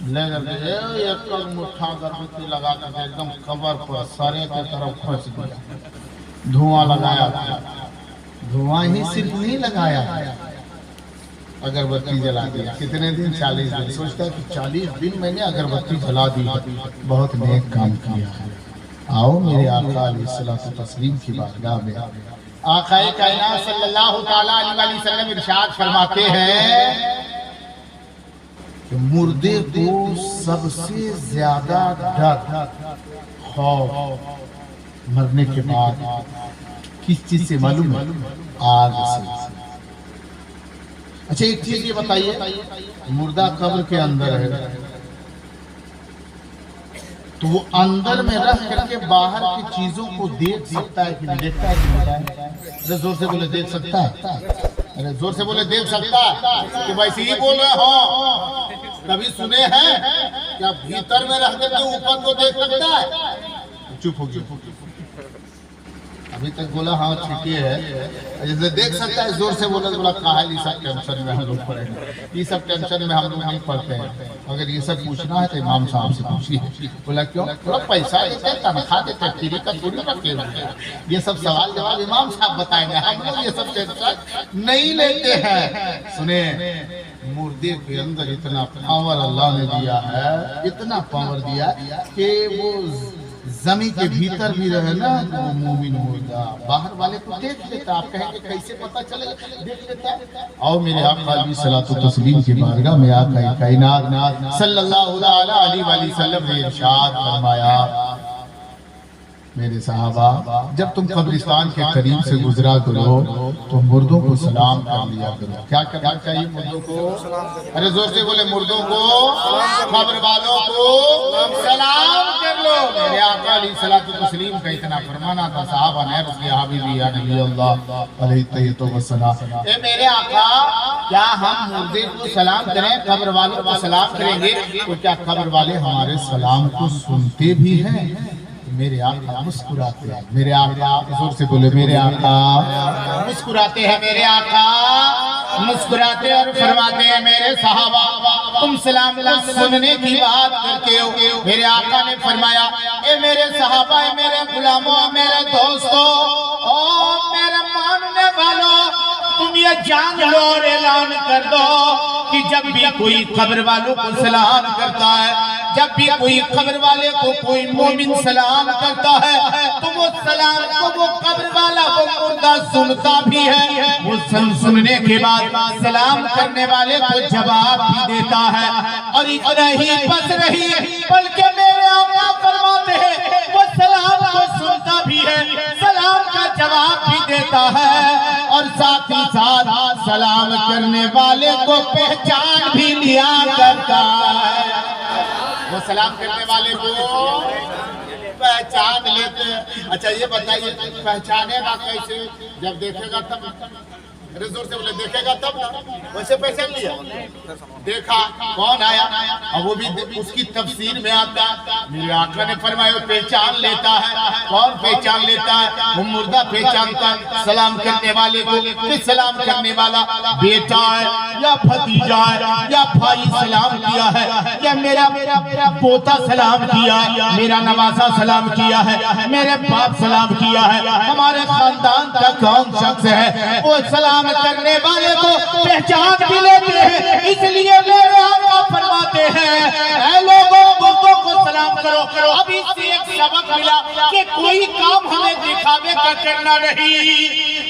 ले करके एक मुट्ठा अगरबत्ती लगा करके एकदम कबर पर सरे की तरफ खींच दिया, धुआं लगाया। धुआं ही सिर्फ नहीं लगाया, अगरबत्ती जला दिया। कितने दिन? 40 दिन। सोचता है कि 40 दिन मैंने अगरबत्ती जला दी, बहुत नेक काम किया है। आओ मेरे आका अलैहिस्सलातु तस्लीम की बारगाह में। आकाए कायनात सल्लल्लाहु तआला अलैहि वसल्लम इरशाद फरमाते हैं कि मुर्दे को सबसे ज्यादा डर खौफ मरने के बाद किस चीज से मालूम है? आग से। अच्छा एक चीज ये बताइए, मुर्दा कब्र के अंदर है तो वो अंदर में रह करके बाहर की चीजों को देख सकता है कि नहीं देखता है? कि नहीं? अरे जोर से बोले देख सकता है। अरे जोर से बोले देख सकता है कि वैसे ही बोल रहे हो। कभी सुने हैं क्या भीतर में रह करके ऊपर को देख सकता है? चुप हो गया। अभी तक बोला हाँ ठीक है, जैसे देख सकता है। जोर से बोला तो बोला कहा है, ये सब टेंशन में हम लोग पड़ेंगे, ये सब टेंशन में हम लोग नहीं पढ़ते हैं। अगर ये सब पूछना है तो इमाम साहब से पूछिए। बोला क्यों? थोड़ा पैसा देते, तनख्वाह देते, फ्री का थोड़ी रखे। ये सब सवाल जवाब इमाम साहब बताएंगे, हम लोग ये सब टेंशन नहीं लेते हैं। सुने, मुर्दे के अंदर इतना पावर अल्लाह ने दिया है, इतना पावर दिया कि वो जमी के भीतर भी रहे ना तो वो मोमिन होगा, बाहर वाले को देख लेता। आप कहेंगे कैसे पता चलेगा? देख लेता। और मेरे आका अलैहिस्सलातु तस्लीम की बारगाह में आका कायनात सल्लल्लाहु अलैहि वसल्लम ने इरशाद फरमाया, मेरे साहबा जब तुम कब्रिस्तान के करीब से गुजरा करो तो मुर्दों को सलाम कर लिया करो। क्या करना चाहिए मुर्दों को? अरे जोर से बोले, मुर्दों को, कब्र वालों को सलाम कर लो। मेरे आका अलैहिस्सलातु तस्लीम का इतना फरमाना था, साहबा ने उसके हबीबी या नबी अल्लाह अलैहि वसल्लम, ए मेरे आका क्या हम मुर्दे को सलाम करें, कब्र वालों को सलाम करेंगे तो क्या कब्र वाले हमारे सलाम को सुनते भी हैं? मेरे आका मुस्कुराते हैं। मेरे आका, जोर से बोले, मेरे आका मुस्कुराते हैं। मेरे आका मुस्कुराते और फरमाते हैं, मेरे साहबा तुम सलाम सुनने की बात करते हो। मेरे आका ने फरमाया, ए मेरे साहबा, मेरे गुलामों, मेरे दोस्तों और मेरे मानने वालों, तुम ये जान लो और ऐलान कर दो कि जब भी कोई कब्र वालों को सलाम करता है, जब भी कोई कब्र वाले को कोई मोमिन सलाम करता है तो वो सलाम को वो कब्र वाला वो मुर्दा सुनता भी है। वो सुनने के बाद सलाम करने वाले को जवाब भी देता है। और इतना ही बस रही, बल्कि मेरे आका फरमाते हैं वो सलाम को सुनता भी है, सलाम का जवाब भी देता है और साथ ही साथ सलाम करने वाले को पहचान भी लिया करता है। वो सलाम करने वाले को पहचान लेते। अच्छा ये बताइए, पहचानेगा कैसे? जब देखेगा तब। अरे जोर से बोले, देखेगा तब ना। वैसे पहचान लिया, देखा कौन आया, और वो भी उसकी तफसीर में आता। मेरे आका ने फरमाया पहचान लेता है। कौन पहचान लेता है? वो मुर्दा पहचानता है। सलाम करने वाले को कि सलाम करने वाला बेटा है या भतीजा है या भाई सलाम किया है या मेरा पोता सलाम किया है, मेरा नवासा सलाम किया है, मेरे बाप सलाम किया है, हमारे खानदान का कौन शख्स है, वो सलाम करने वाले को पहचान भी लेते हैं। इसलिए मेरे आका फरमाते हैं, ऐ लोगों, मुर्दों को सलाम करो। अब इससे एक सबक मिला कि कोई काम हमें दिखावे का करना नहीं,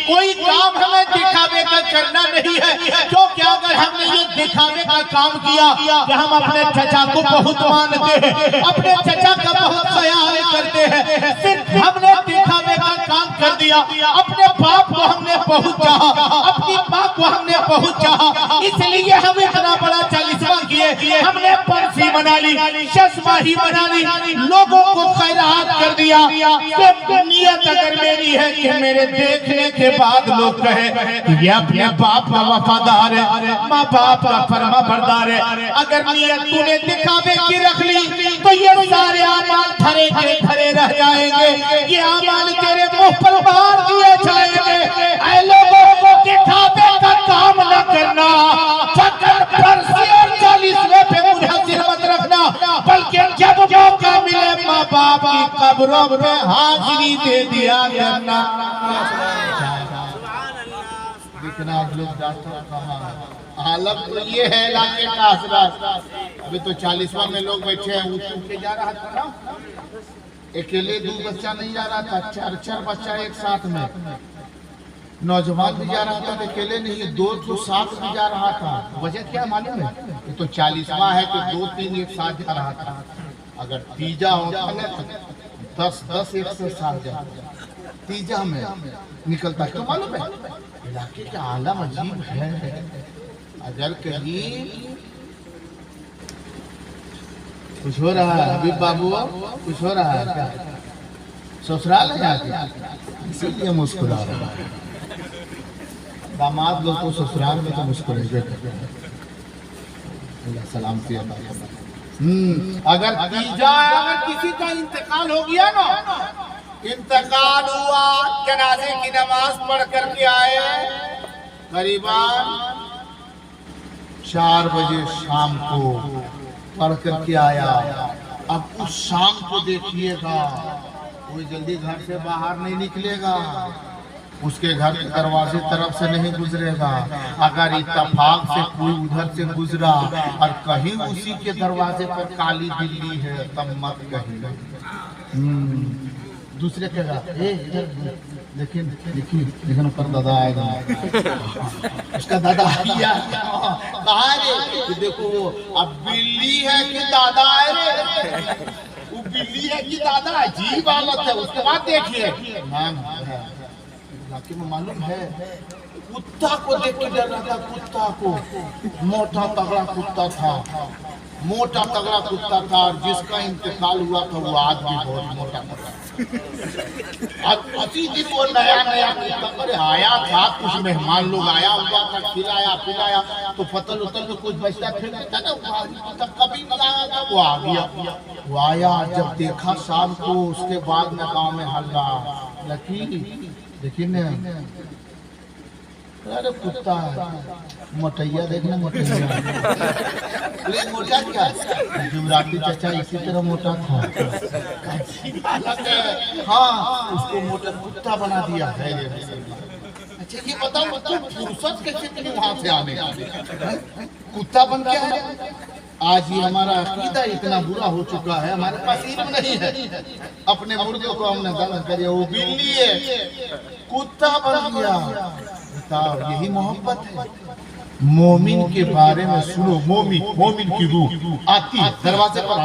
कोई काम हमें दिखावे का करना नहीं है। क्योंकि अगर हमने ये दिखावे का काम किया कि हम अपने चचा को बहुत मानते हैं, अपने चचा का बहुत ख्याल करते हैं, सिर्फ हमने दिखावे का काम कर दिया, अपने बाप को हमने बहुत चाहा, अपनी माँ को हमने बहुत चाहा, इसलिए हम इतना बड़ा चालीसवा किए, हमने बरसी मना ली, शस्माही मना ली, लोगों को खैरात कर दिया। नियत अगर मेरी है कि मेरे देखने के बाद लोग कहे ये अपने बाप का वफादार है, माँ बाप का फरमा बरदार है, अगर नियत तूने दिखावे की रख ली तो ये सारे आमाल धरे के धरे रह जाएंगे, ये आमाल तेरे मुंह पर मार दिए जाएंगे। ऐ लोगों को दिखावे का काम न करना, 40वें पे मुझे मत रखना। की कब्रों पे हाजिरी दे दिया करना। इतना लोग जाते कहाँ, हालत तो ये है इलाके का असरास। अभी तो 40वां में लोग बैठे हैं, उठ के जा रहा था ना, अकेले 2 बच्चा नहीं जा रहा था, 4 बच्चा एक साथ में, नौजवान भी जा रहा था, अकेले नहीं 2 साथ भी जा रहा था। वजह क्या मालूम है? ये तो 40वां है तो 2-3 एक साथ जा रहा था। अगर तीजा होता ना तो 10 एक से साथ जा, तीजा में निकलता तो मालूम है इलाके का आलम अजीब है। अगर कहीं कुछ हो रहा है हबीब बाबू, कुछ हो रहा है क्या? ससुराल है जाके इसीलिए मुस्कुरा रहा है। दामाद लोग तो ससुराल में तो मुस्कुराएंगे। सलामती अगर किसी का इंतकाल हो गया ना, इंतकाल हुआ, जनाजे की नमाज पढ़ करके आए, करीबन 4 बजे शाम को पढ़ करके आया। अब उस शाम को देखिएगा कोई जल्दी घर से बाहर नहीं निकलेगा, उसके घर के दरवाजे तरफ से नहीं गुजरेगा। अगर इत्तेफाक से कोई उधर से गुजरा और कहीं उसी के दरवाजे पर काली बिल्ली है तब मत कहीं दूसरे के लेकिन ऊपर दादा आएगा, उसका दादा आया कहा रे, देखो वो अब बिल्ली है कि दादा है रे, वो बिल्ली है कि दादा, अजीब हालत है। उसके बाद देखिए नाम इलाके में मालूम है, कुत्ता को देख के डर रहा था। कुत्ता को, मोटा तगड़ा कुत्ता था, मोटा तगड़ा कुत्ता था, और जिसका इंतकाल हुआ था वो आदमी बहुत मोटा तगड़ा। अब उसी दिन वो नया कुत्ता आया था, कुछ मेहमान लोग आया हुआ था, खिलाया पिलाया, तो फतल उतल में कुछ बचता फिर ना, कभी आया था, वो आ गया। वो आया, जब देखा शाम को, उसके बाद में गाँव में हल्ला देखिए अरे कुत्ता है, मोटैया देखना, मोटैया मोटा क्या, जुमराती चाचा इसी तरह मोटा था। हाँ, उसको मोटा कुत्ता बना दिया है। अच्छा ये बताओ तो फुर्सत कैसे मिली वहां से आने, कुत्ता बन गया है। आज ये हमारा अकीदा इतना बुरा हो चुका है, हमारे पास इल्म नहीं है, अपने मुर्गे को हमने गलत करिए, वो बिल्ली है, कुत्ता बन गया। बताओ यही मोहब्बत है। मोमिन के बारे में सुनो, मोमिन की रूह आती है दरवाजे पर,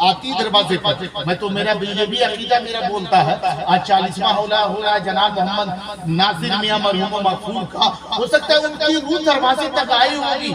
आती दरवाजे पर। मैं तो मेरा भी अकीदा मेरा बोलता है, आज 40वां हो रहा है जनाब मोहम्मद नासिर मियां मरहूम मगफूर का, हो सकता है उनकी रूह दरवाजे तक आई होगी,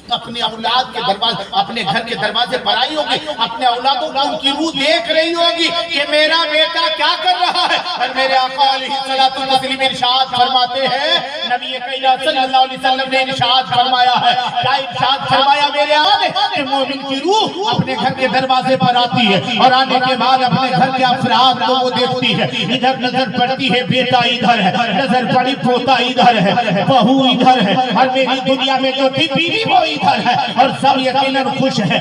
अपने औलाद के दरवाजे, अपने घर के दरवाजे पर आई होगी, अपने औलादों को उनकी रूह देख रही होगी कि मेरा बेटा क्या कर रहा है। और मेरे आका अलैहिस्सलातु वस्सलाम इरशाद फरमाते हैं, नबी करीम सल्लल्लाहु अलैहि वसल्लम ने इरशाद फरमाया है, क्या इरशाद फरमाया मेरे आका ने, कि मोमिन की रूह अपने घर के दरवाजे पर आती है, और आने के बाद अपने घर के अफराद को वो देखती है। इधर नजर पड़ती है बेटा इधर है, नजर पड़ी पोता इधर है, बहू इधर है, और मेरी दुनिया में जो थी बीवी वो इधर है, और सब यकीनन खुश है,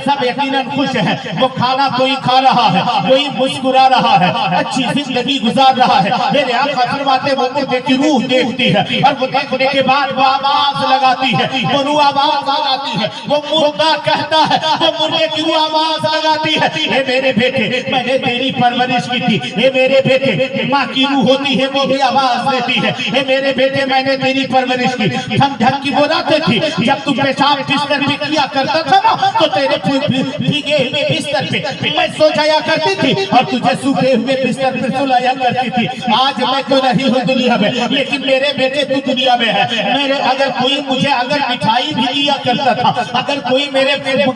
सब यकीनन खुश है। वो खाना कोई खा रहा है, कोई मुस्कुरा रहा है, अच्छी जिंदगी गुजार रहा है। मेरे आका फरमाते वो मुर्गे की रूह देखती है, और वो देखने के बाद वो आवाज लगाती है, वो रूह आवाज लगाती है, वो मुर्गा कहता है, वो मुर्गे की रूह आवाज लगाती है, हे मेरे बेटे मैंने तेरी परवरिश की थी, हे मेरे बेटे माँ की रूह होती है वो भी आवाज देती है, हे मेरे बेटे मैंने तेरी परवरिश की। हम ढंग की बोलाते थी, जब तू पेशाब बिस्तर पे किया करता था ना, तो तेरे भीगे हुए बिस्तर पे मैं सो जाया करती थी, और तुझे सूखे हुए बिस्तर पे सुलाया करती थी। आज मैं तो नहीं हूँ दुनिया में, लेकिन मेरे बेटे तू दुनिया में है। मेरे अगर कोई मुझे अगर मिठाई भी दिया करता था, अगर कोई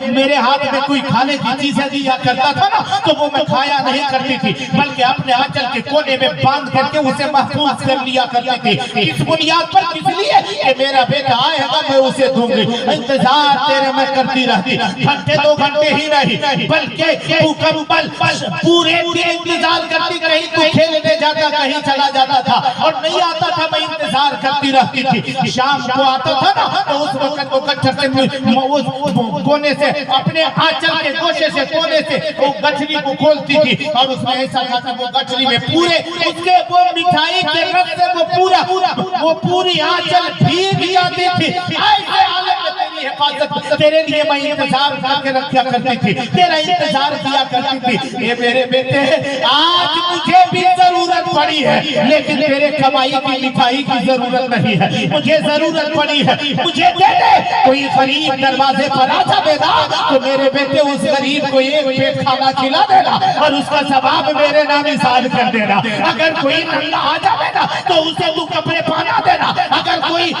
मेरे हाथ में कोई खाने की चीजें दिया करता था ना, तो वो मैं खाया नहीं करती थी, बल्कि अपने आंचल के कोने में बांध करके उसे महफूज कर लिया करती थी। इस बुनियाद पर किस लिए कि मेरा बेटा आएगा मैं उसे दूंगी। इंतजार तेरे में करती रहती, घंटे 2 घंटे ही नहीं बल्कि मुकम्मल पूरे दिन इंतजार करती, कहीं तू खेलने जाता कहीं चला जाता था और नहीं आता था, मैं इंतजार करती रहती थी। शाम को आता था ना तो उस वक्त वो गट्ठर से कोने से अपने आंचल के गोशे से कोने से वो गठरी को खोलती थी और उसमें ऐसा था कि वो गठरी में पूरे उसके वो मिठाई के रस से वो पूरी आंचल भीग जाती थी। ऐसे हालत में तेरी हिफाजत तेरे लिए मैं इंतजार करके रखा करती थी, तेरा इंतजार किया करती थी। ये मेरे बेटे आज मुझे भी जरूरत पड़ी है, लेकिन तेरे कमाई की मिठाई की जरूरत नहीं है, मुझे जरूरत पड़ी है, मुझे दे दे। कोई गरीब दरवाजे पर आ जाएगा तो मेरे बेटे उस गरीब को एक पेट खाना खिला देना और उसका सवाब मेरे नाम इसाल कर देना। अगर कोई नंगा आ जाएगा तो उसे तू कपड़े पहना देना। अगर कोई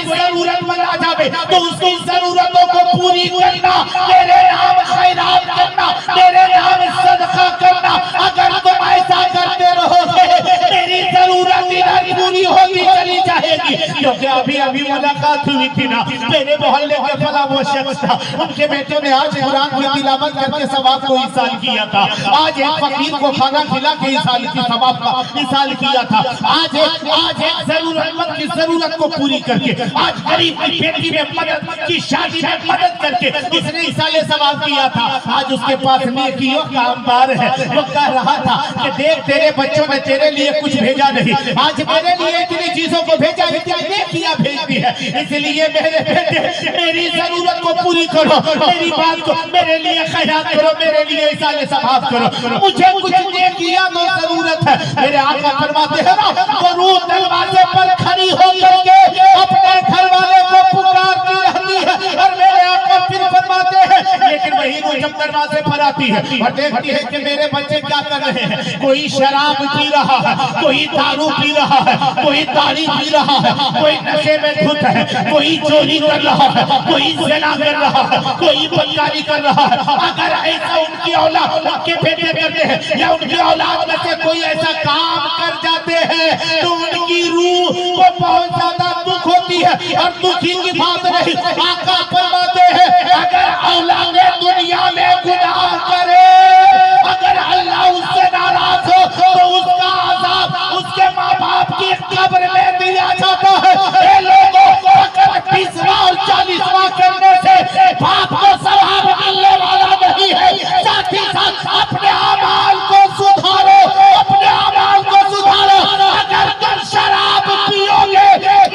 जरूरतमंद आ जाए तो उसकी जरूरतों को पूरी करना, मेरे नाम खैरात करना, मेरे नाम सदका करना। अगर तुम ऐसा करते रहोगे तेरी जरूरत इधर पूरी होती चली जाएगी। क्योंकि अभी मुलाकात हुई थी ना, मेरे मोहल्ले के फला वो शख्स था, उनके बेटे ने आज कुरान की तिलावत करके सवाब को इसाल किया था। आज एक फकीर को खाना खिला के इसाल की सवाब का इसाल किया था। आज एक जरूरतमंद की जरूरत को पूरी करके, आज गरीब की बेटी में मदद की शादी में मदद करके उसने इसाले सवाब किया था। आज उसके पास नेकियों का अंबार है। वो कह रहा था कि देख तेरे बच्चों ने तेरे लिए कुछ भेजा नहीं, आज मेरे लिए इतनी चीजों को भेजा, इतनी नेकियां भेजती है। इसलिए मेरे बेटे मेरी जरूरत को पूरी करो, मेरी बात को मेरे लिए खैरात करो, मेरे लिए इसाले सवाब करो। मुझे कुछ नेकियां तो जरूरत है। मेरे आका फरमाते हैं ना, वो रूह दरवाजे पर खड़ी होकर के अपने घर वाले को पुकारती रहती है और मेरे आका फिर फरमाते हैं, लेकिन वही रूह जब दरवाजे पर आती है और देखती है कि मेरे बच्चे क्या कर रहे हैं, कोई शराब पी रहा है, कोई दारू पी रहा है, कोई ताड़ी पी रहा है, कोई नशे में धुत है, कोई चोरी कर रहा है, कोई ज़िना कर रहा है, कोई बदकारी कर रहा है। अगर ऐसा उनकी औलाद के बेटे करते हैं या उनकी औलाद में से कोई ऐसा काम कर जाते हैं तो उनकी रूह को बहुत ज्यादा दुख होती है। और दुखी की बात नहीं, आका फरमाते हैं अगर औलाद दुनिया में गुनाह करे, अगर अल्लाह उससे नाराज हो तो उसका अज़ाब उसके माँ बाप की कब्र में दिया जाता है। ये लोगों को अगर 20वां और 40वां करने से बाप को सवाब मिलने वाला नहीं है। साथ ही साथ अपने अमाल को सुधारो, अपने अमाल को सुधारो। अगर तुम शराब पियोगे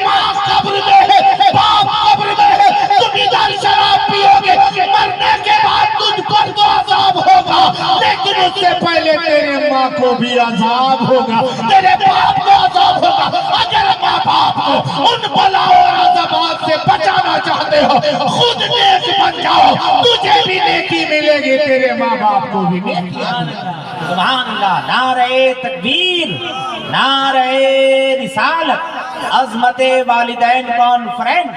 माँ कब्र में है, बाप कब्र में है, तुम इधर शराब पियोगे, मरने के बाद तुझ पर तो अज़ाब होगा, लेकिन उससे पहले तेरे माँ को भी अज़ाब होगा, तेरे बाप को अज़ाब होगा। अगर माँ बाप को उन बलाओं और अज़ाबात से बचाना चाहते हो, खुद नेक बन जाओ, तुझे भी नेकी मिलेगी, तेरे माँ बाप को भी नेकी। सुभान अल्लाह। नारे तकबीर, नारे रिसालत, अज़मते वालिदैन कॉन्फ्रेंस।